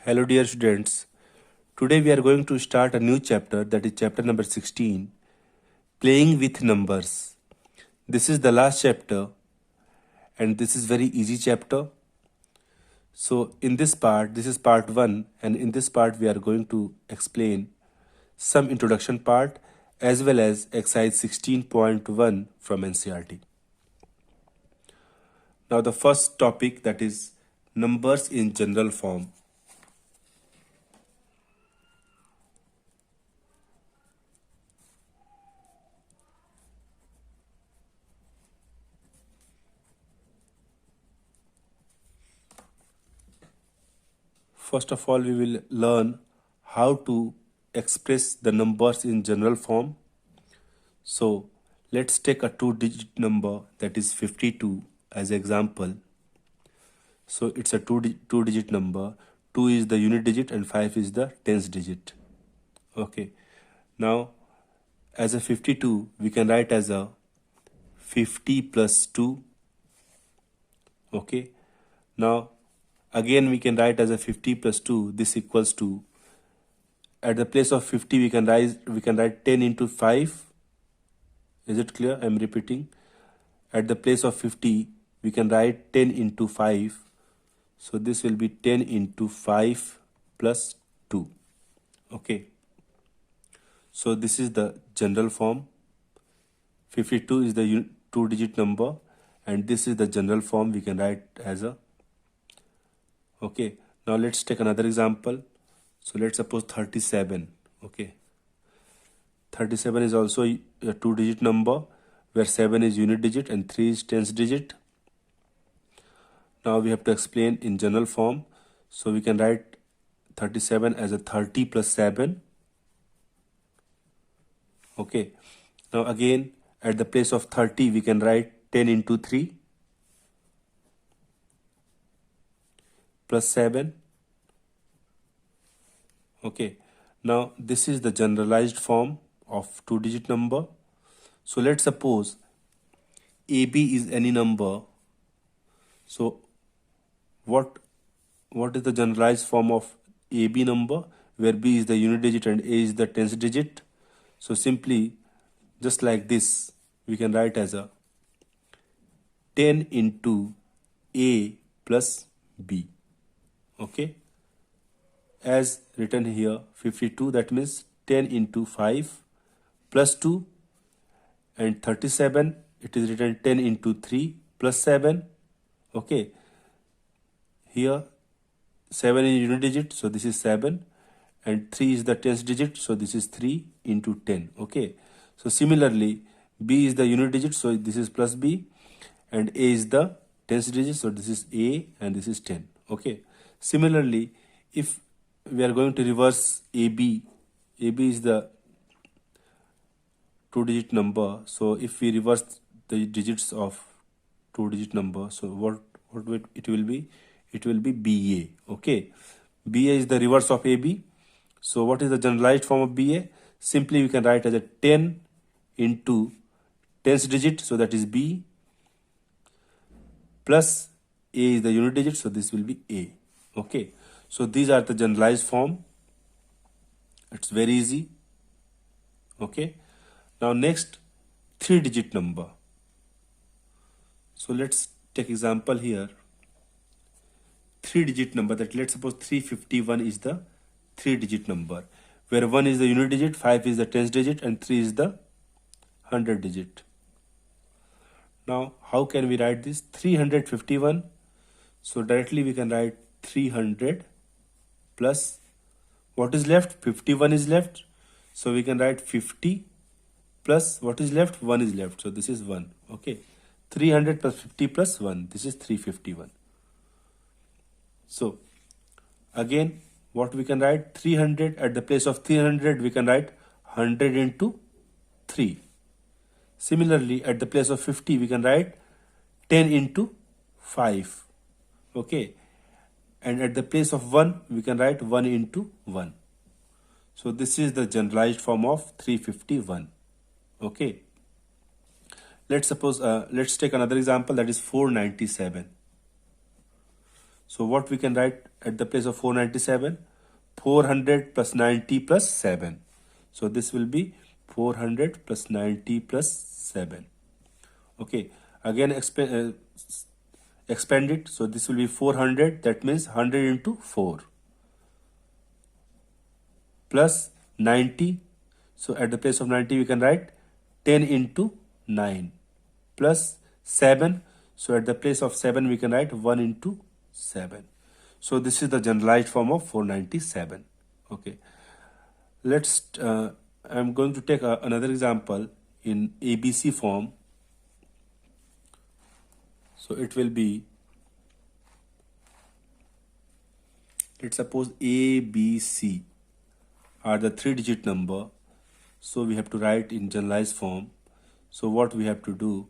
Hello dear students. Today we are going to start a new chapter, that is chapter number 16, Playing with Numbers. This is the last chapter and this is very easy chapter. So in this part, this is part 1, and in this part we are going to explain some introduction part as well as exercise 16.1 from NCERT. Now the first topic, that is numbers in general form. First of all, we will learn how to express the numbers in general form. So let's take a two-digit number, that is 52, as example. So it's a two-digit number. 2 is the unit digit and 5 is the tens digit. Okay. Now, as a 52, we can write as a 50 plus 2. Okay. Now, again we can write as a 50 plus 2. This equals to, at the place of 50 we can write 10 into 5. Is it clear? I am repeating. At the place of 50 we can write 10 into 5. So this will be 10 into 5 plus 2. Okay. So this is the general form. 52 is the two-digit number, and this is the general form we can write as a. Okay. Now let's take another example. So let's suppose 37. Okay. 37 is also a two-digit number where 7 is unit digit and 3 is tens digit. Now we have to explain in general form. So we can write 37 as a 30 plus 7. Okay. Now again, at the place of 30 we can write 10 into 3 plus 7. Okay. Now this is the generalized form of two-digit number. So let's suppose AB is any number. So what is the generalized form of AB number, where B is the unit digit and A is the tens digit? So simply, just like this, we can write as a 10 into A plus B. Okay. As written here, 52, that means 10 into 5 plus 2, and 37, it is written 10 into 3 plus 7. Okay. Here 7 is unit digit, so this is 7, and 3 is the tens digit, so this is 3 into 10. Okay. So similarly, B is the unit digit, so this is plus B, and A is the tens digit, so this is A and this is 10. Okay. Similarly, if we are going to reverse AB is the two-digit number. So if we reverse the digits of two-digit number, so what it will be? It will be BA. Okay. BA is the reverse of AB. So what is the generalized form of BA? Simply we can write as a 10 into tens digit, so that is B, plus A is the unit digit, so this will be A. Okay. So these are the generalized form. It's very easy. Okay. Now next, three-digit number. So let's take example here. Three-digit number, that let's suppose 351 is the three-digit number, where 1 is the unit digit, 5 is the tens digit, and 3 is the hundred digit. Now how can we write this? 351. So directly we can write 300 plus what is left? 51 is left. So we can write 50 plus what is left? 1 is left. So this is 1. Okay. 300 plus 50 plus 1. This is 351. So again, what we can write? 300, at the place of 300 we can write 100 into 3. Similarly, at the place of 50 we can write 10 into 5. Okay. And at the place of 1 we can write 1 into 1. So this is the generalized form of 351. Okay. Let's take another example, that is 497. So what we can write at the place of 497? 400 plus 90 plus 7. So this will be 400 plus 90 plus 7. Okay, again expand it. So this will be 400, that means 100 into 4 plus 90. So at the place of 90 we can write 10 into 9 plus 7. So at the place of 7 we can write 1 into 7. So this is the generalized form of 497. Okay, let's I'm going to take another example in ABC form. So it will be, let's suppose A, B, C are the 3-digit number. So we have to write in generalized form. So what we have to do,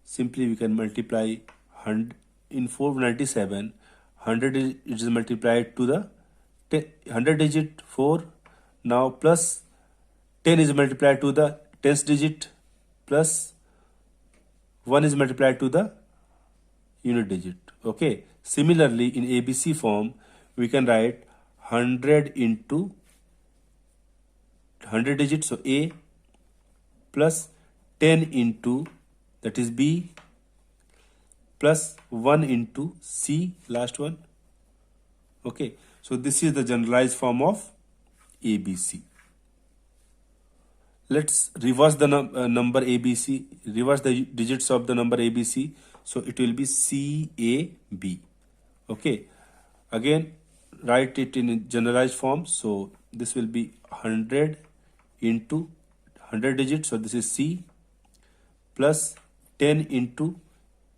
simply we can multiply 100 in 497. 100 is multiplied to the 100 digit 4. Now plus 10 is multiplied to the 10th digit, plus 1 is multiplied to the unit digit. Okay, similarly in ABC form we can write 100 into 100 digits, so A, plus 10 into, that is B, plus 1 into C, last one. Okay, so this is the generalized form of ABC. Let's reverse the number ABC, reverse the digits of the number ABC. So it will be CAB. Okay, again write it in generalized form. So this will be 100 into 100 digits, so this is C, plus 10 into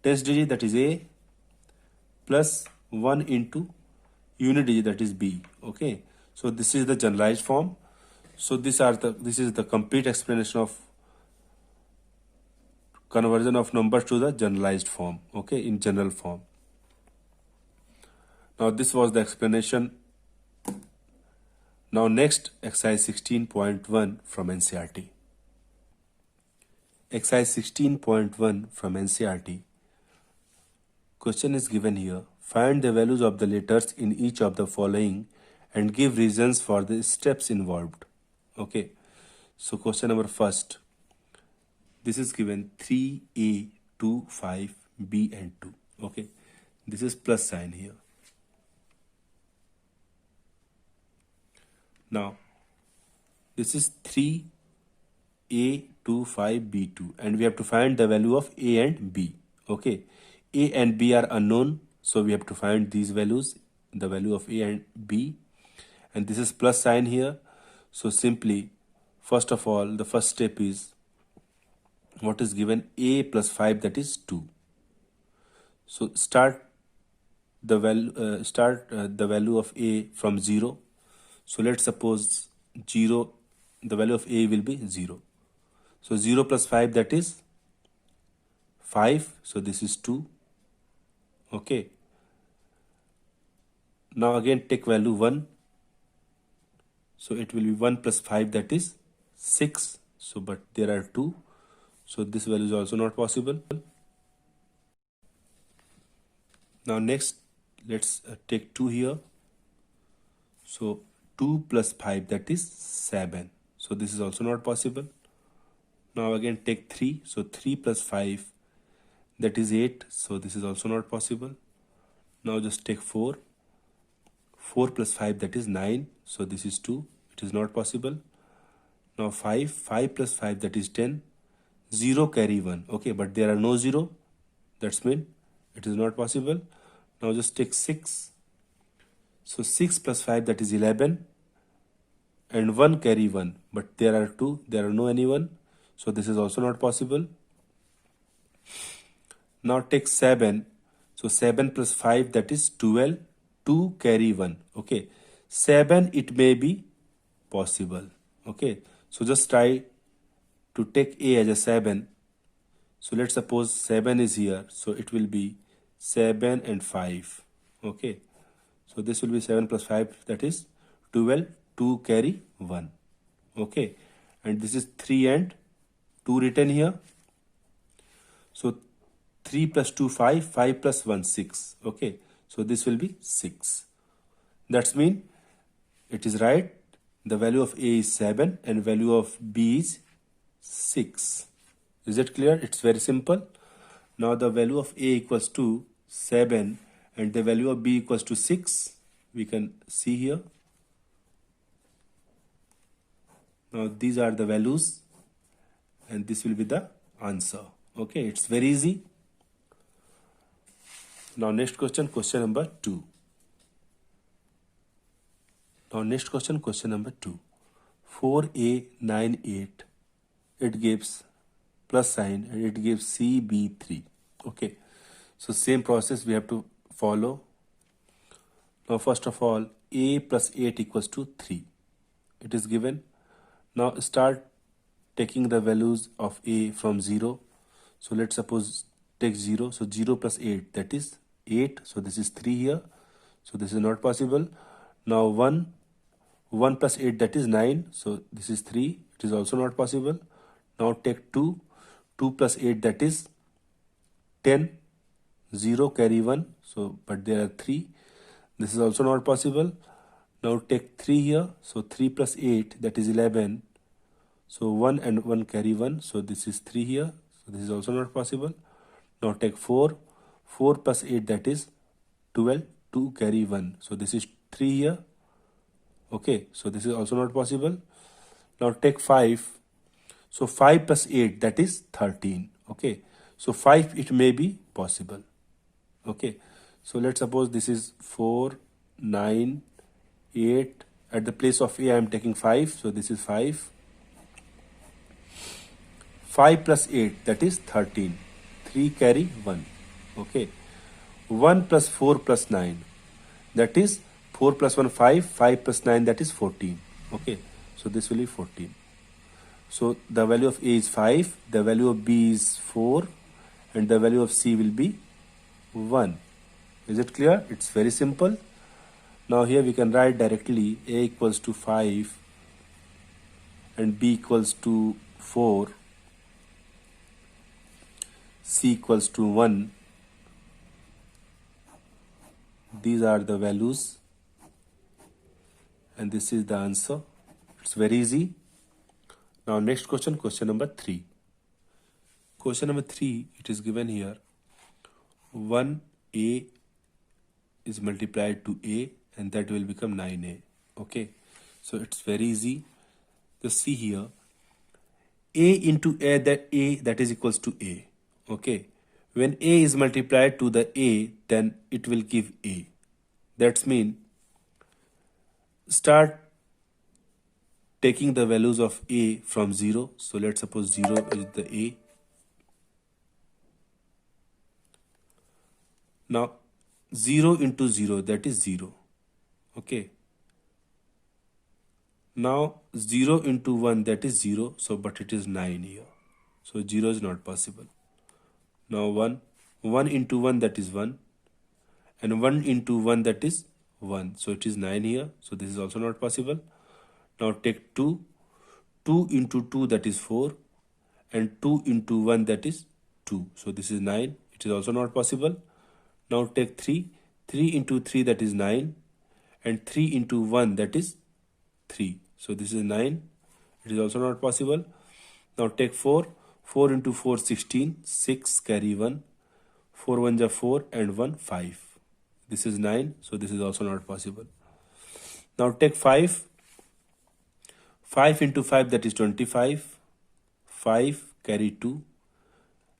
10th digit, that is A, plus 1 into unit digit, that is B. Okay, so this is the generalized form. So this is the complete explanation of conversion of numbers to the generalized form, okay, in general form. Now this was the explanation. Now next, exercise 16.1 from NCERT. Exercise 16.1 from NCERT. Question is given here. Find the values of the letters in each of the following and give reasons for the steps involved. Okay, so question number first. This is given 3A, 2, 5, B and 2. Okay, this is plus sign here. Now, this is 3A, 2, 5, B2, and we have to find the value of A and B. Okay, A and B are unknown, so we have to find these values, the value of A and B, and this is plus sign here. So simply, first of all, the first step is what is given, A plus 5, that is 2. So start the value of A from 0. So let's suppose 0, the value of A will be 0. So 0 plus 5, that is 5. So this is 2. Okay. Now again take value 1. So it will be 1 plus 5, that is 6. So but there are 2. So this value is also not possible. Now next, let's take 2 here. So 2 plus 5, that is 7. So this is also not possible. Now again take 3. So 3 plus 5, that is 8. So this is also not possible. Now just take 4. 4 plus 5, that is 9. So this is 2. It is not possible. Now 5. 5 plus 5, that is 10. 0 carry 1. Okay, but there are no 0. That's mean it is not possible. Now just take 6. So 6 plus 5, that is 11. And 1 carry 1. But there are 2. There are no any 1. So this is also not possible. Now take 7. So 7 plus 5, that is 12. 2 carry 1. Okay. 7, it may be possible. Okay. So just try to take A as a 7. So let's suppose 7 is here. So it will be 7 and 5. Okay. So this will be 7 plus 5, that is 12. 2 carry 1. Okay. And this is 3 and 2 written here. So 3 plus 2, 5. 5 plus 1, 6. Okay. So this will be 6. That's mean it is right. The value of A is 7 and value of B is 6. Is it clear? It's very simple. Now the value of A equals to 7 and the value of B equals to 6. We can see here. Now these are the values and this will be the answer. Okay, it's very easy. Now next question, question number 2. Now next question, question number 2. 4A 9 8. It gives plus sign and it gives CB3. Okay, so same process we have to follow. Now first of all, A plus 8 equals to 3. It is given. Now start taking the values of A from 0. So let's suppose take 0. So 0 plus 8, that is 8. So this is 3 here. So this is not possible. Now 1 plus 8, that is 9. So this is 3. It is also not possible. Now take 2. 2 plus 8, that is 10. 0 carry 1. So but there are 3. This is also not possible. Now take 3 here. So 3 plus 8, that is 11. So 1 and 1 carry 1. So this is 3 here. So this is also not possible. Now take 4. 4 plus 8, that is 12. 2 carry 1. So this is 3 here. Okay, so this is also not possible. Now take 5. So 5 plus 8, that is 13. Okay, so 5 it may be possible. Okay, so let's suppose this is 4, 9, 8. At the place of A I am taking 5. So this is 5. 5 plus 8, that is 13. 3 carry 1. Okay, 1 plus 4 plus 9, that is 4 plus 1 5. 5 plus 9, that is 14. Okay, so this will be 14. So the value of A is 5, the value of B is 4 and the value of C will be 1. Is it clear? It's very simple. Now here we can write directly A equals to 5 and B equals to 4, C equals to 1. These are the values and this is the answer. It's very easy. Now next question, question number 3. Question number 3, it is given here. 1A is multiplied to A and that will become 9A. Okay, so it's very easy. Just see here. A into A, that is equals to A. Okay, when A is multiplied to the A, then it will give A. That's mean start taking the values of A from 0. So let's suppose 0 is the A. Now 0 into 0, that is 0. Okay. Now 0 into 1, that is 0. So but it is 9 here. So 0 is not possible. Now 1 into 1, that is 1. And 1 into 1, that is 1. So it is 9 here. So this is also not possible. Now take 2. 2 into 2, that is 4. And 2 into 1, that is 2. So this is 9. It is also not possible. Now take 3. 3 into 3, that is 9. And 3 into 1, that is 3. So this is 9. It is also not possible. Now take 4. 4 into 4, 16. 6 carry 1. 4 1 are 4 and 1 5. This is 9. So this is also not possible. Now take 5. 5 into 5, that is 25. 5 carry 2.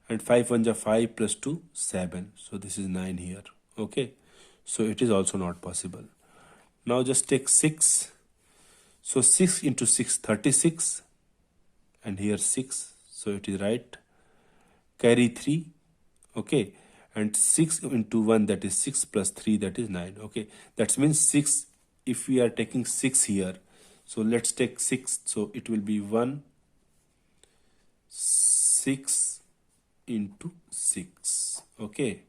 And 5 1 are 5 plus 2, 7. So this is 9 here. Okay. So it is also not possible. Now just take 6. So 6 into 6, 36. And here 6. So it is right. Carry 3. Okay. And 6 into 1, that is 6 plus 3, that is 9. Okay. That means 6, if we are taking 6 here. So let's take 6. So it will be 1, 6 into 6. Okay.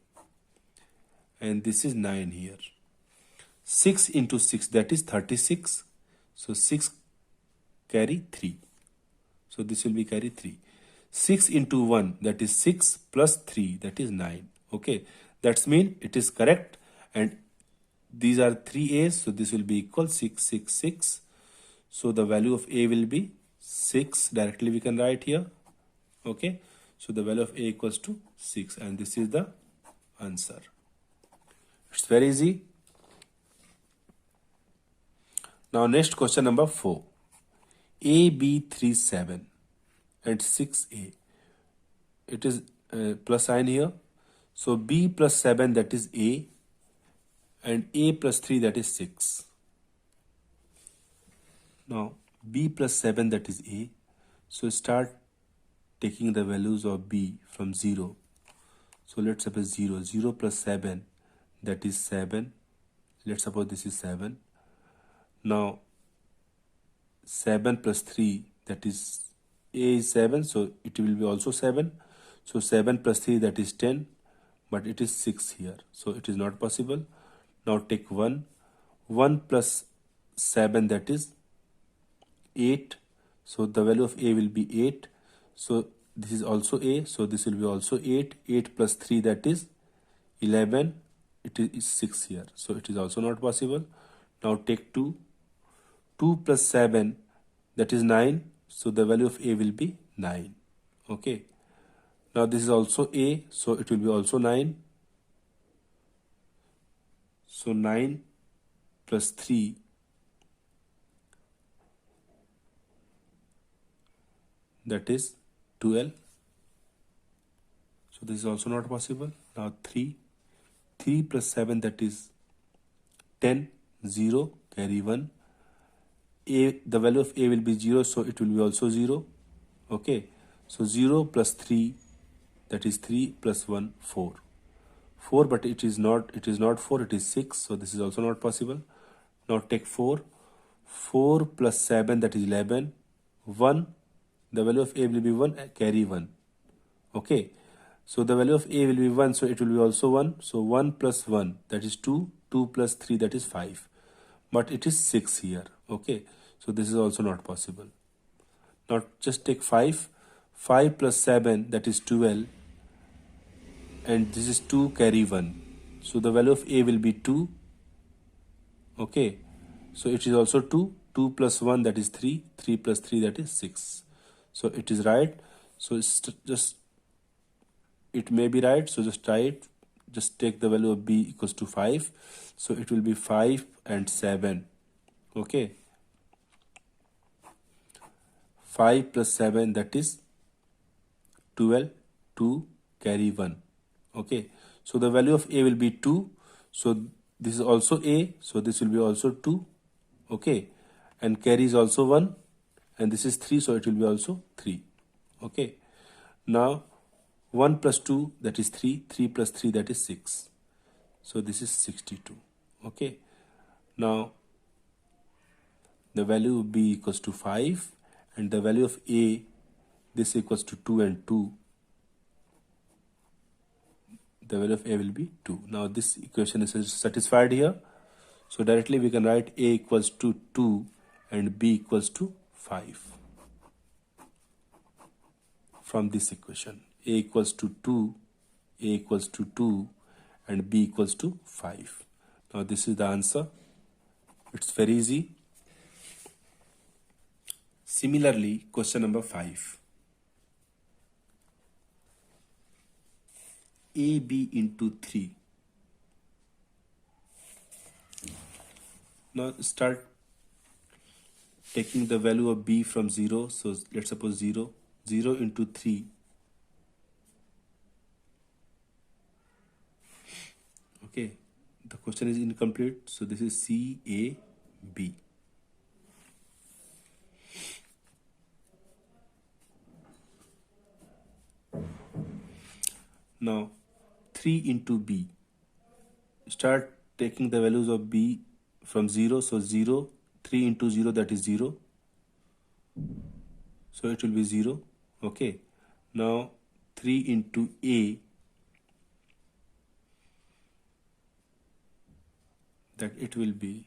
And this is 9 here. 6 into 6, that is 36. So 6 carry 3. So this will be carry 3. 6 into 1, that is 6 plus 3, that is 9. Okay, that's mean it is correct and these are 3a's, so this will be equal 6, 6, 6. So the value of a will be 6. Directly we can write here. Okay, so the value of a equals to 6, and this is the answer. It's very easy. Now next question number 4. A, B, 3, 7 and 6a. It is plus sign here. So b plus 7, that is a, and a plus 3, that is 6. Now b plus 7, that is a. So start taking the values of b from 0. So let's suppose 0. 0 plus 7, that is 7. Let's suppose this is 7. Now 7 plus 3, that is a is 7, so it will be also 7. So 7 plus 3, that is 10, but it is 6 here, so it is not possible. Now take 1. 1 plus 7, that is 8. So the value of a will be 8. So this is also a, so this will be also 8. 8 plus 3, that is 11. It is 6 here, so it is also not possible. Now take 2. 2 plus 7, that is 9. So the value of a will be 9. Okay. Now this is also a, so it will be also 9. So 9 plus 3, that is 12. So this is also not possible. Now 3. 3 plus 7, that is 10. 0, carry 1. A, the value of a will be 0, so it will be also 0. Okay. So 0 plus 3, that is 3 plus 1, 4. 4, but it is not 4, it is 6, so this is also not possible. Now take 4. 4 plus 7, that is 11. 1, the value of a will be 1, carry 1. Okay, so the value of a will be 1, so it will be also 1. So 1 plus 1, that is 2. 2 plus 3, that is 5. But it is 6 here. Okay, so this is also not possible. Now just take 5. 5 plus 7, that is 12. And this is 2, carry 1. So the value of a will be 2. Okay, so it is also 2. 2 plus 1, that is 3. 3 plus 3, that is 6. So it is right. So it's just, it may be right, so just try it. Just take the value of b equals to 5. So it will be 5 and 7. Okay, 5 plus 7, that is 12. 2, carry 1. Okay, so the value of a will be 2. So this is also a, so this will be also 2. Okay, and carry is also 1, and this is 3, so it will be also 3. Okay, now 1 plus 2, that is 3. 3 plus 3, that is 6. So this is 62. Okay, now the value of b equals to 5, and the value of a, this equals to 2 and 2. The value of a will be 2. Now this equation is satisfied here. So directly we can write a equals to 2 and b equals to 5 from this equation. A equals to 2, a equals to 2, and b equals to 5. Now this is the answer. It's very easy. Similarly, question number 5. AB into 3. Now start taking the value of b from 0. So let's suppose 0. 0 into 3. Okay, the question is incomplete. So this is C, A, B. Now 3 into b. Start taking the values of b from 0. So 0, 3 into 0, that is 0. So it will be 0. Okay. Now 3 into a, that it will be,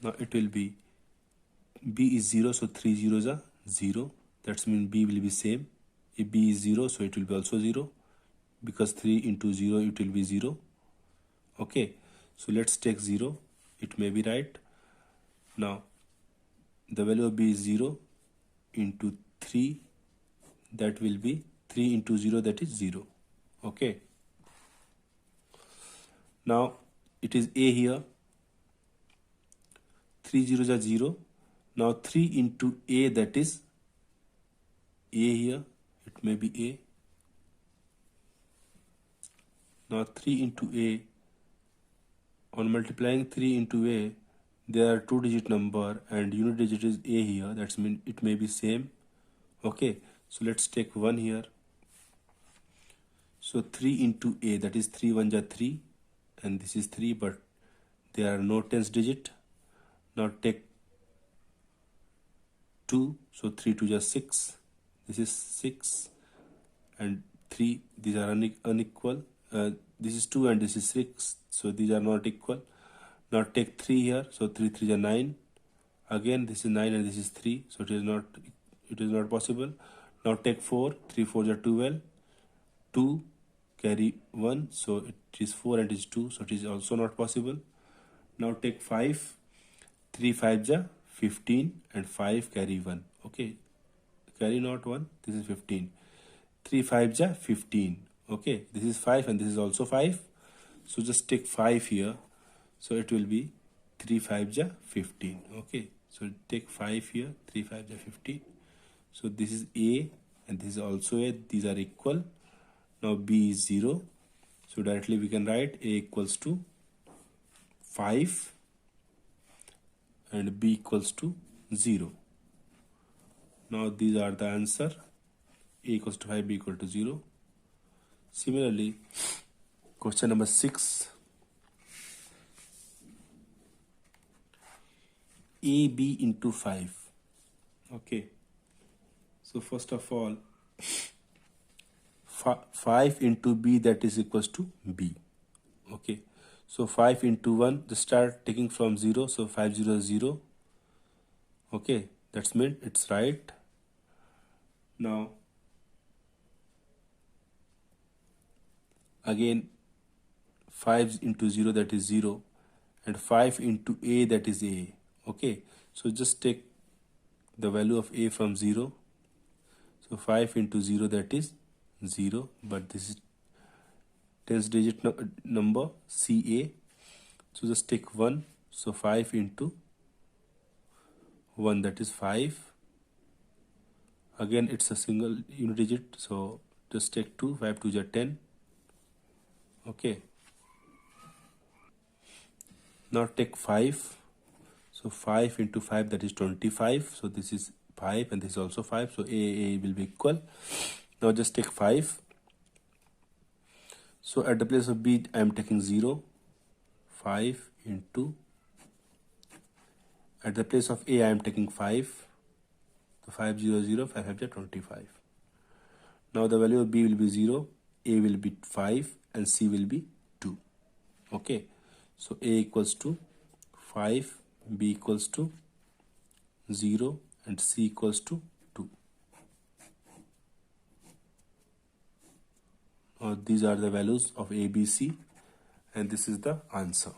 now it will be, b is 0, so 3 zeros are 0. That means b will be same. If b is 0, so it will be also 0, because 3 into 0, it will be 0. Okay, so let's take 0. It may be right. Now the value of b is 0 into 3, that will be 3 into 0, that is 0. Okay, now it is a here, 3 zeros are 0. Now 3 into a, that is a here, it may be a. Now 3 into a, on multiplying 3 into a, there are 2-digit number and unit digit is a here, that's mean it may be same. Okay, so let's take 1 here. So 3 into a, that is 3 1 are 3 and this is 3, but there are no tens digit. Now take 2, so 3 2 are 6, this is 6 and 3, these are unequal. This is 2 and this is 6, so these are not equal. Now take 3 here, so 3 3 are 9. Again this is 9 and this is 3, so it is not possible. Now take 4, 3 4 are 12, 2 carry 1, so it is 4 and it is 2, so it is also not possible. Now take 5, 3 5 are 15 and 5 carry 1. Okay, carry not 1, this is 15. 3 5 are 15. Okay, this is 5 and this is also 5, so just take 5 here, so it will be 3 5 are 15. Okay, so take 5 here, 3 5 are 15. So this is a and this is also a, these are equal. Now b is 0, so directly we can write a equals to 5 and b equals to 0. Now these are the answer, a equals to 5, b equal to 0. Similarly, question number 6, ab into 5. Okay, so first of all, 5 into b, that is equals to b. Okay, so 5 into 1, just start taking from 0, so 5 0 0. Okay, that's mean it's right. Now again 5 into 0, that is 0, and 5 into a, that is a. Okay, so just take the value of a from 0, so 5 into 0, that is 0, but this is tens digit number CA, so just take 1, so 5 into 1, that is 5. Again it's a single unit digit, so just take 2, 5 2 are 10. Okay, now take 5, so 5 into 5, that is 25, so this is 5 and this is also 5, so a will be equal. Now just take 5, so at the place of b I am taking 0, 5 into, at the place of a I am taking 5, so 5 0 0, 5 5 are 25. Now the value of b will be 0, a will be 5 and c will be 2. Okay, so a equals to 5, b equals to 0 and c equals to 2. Now these are the values of a, b, c, and this is the answer.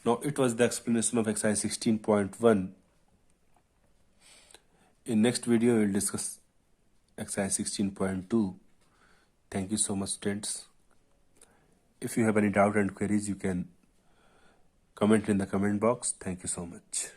Now it was the explanation of exercise 16.1. In next video we will discuss exercise 16.2. Thank you so much, students. If you have any doubt and queries, you can comment in the comment box. Thank you so much.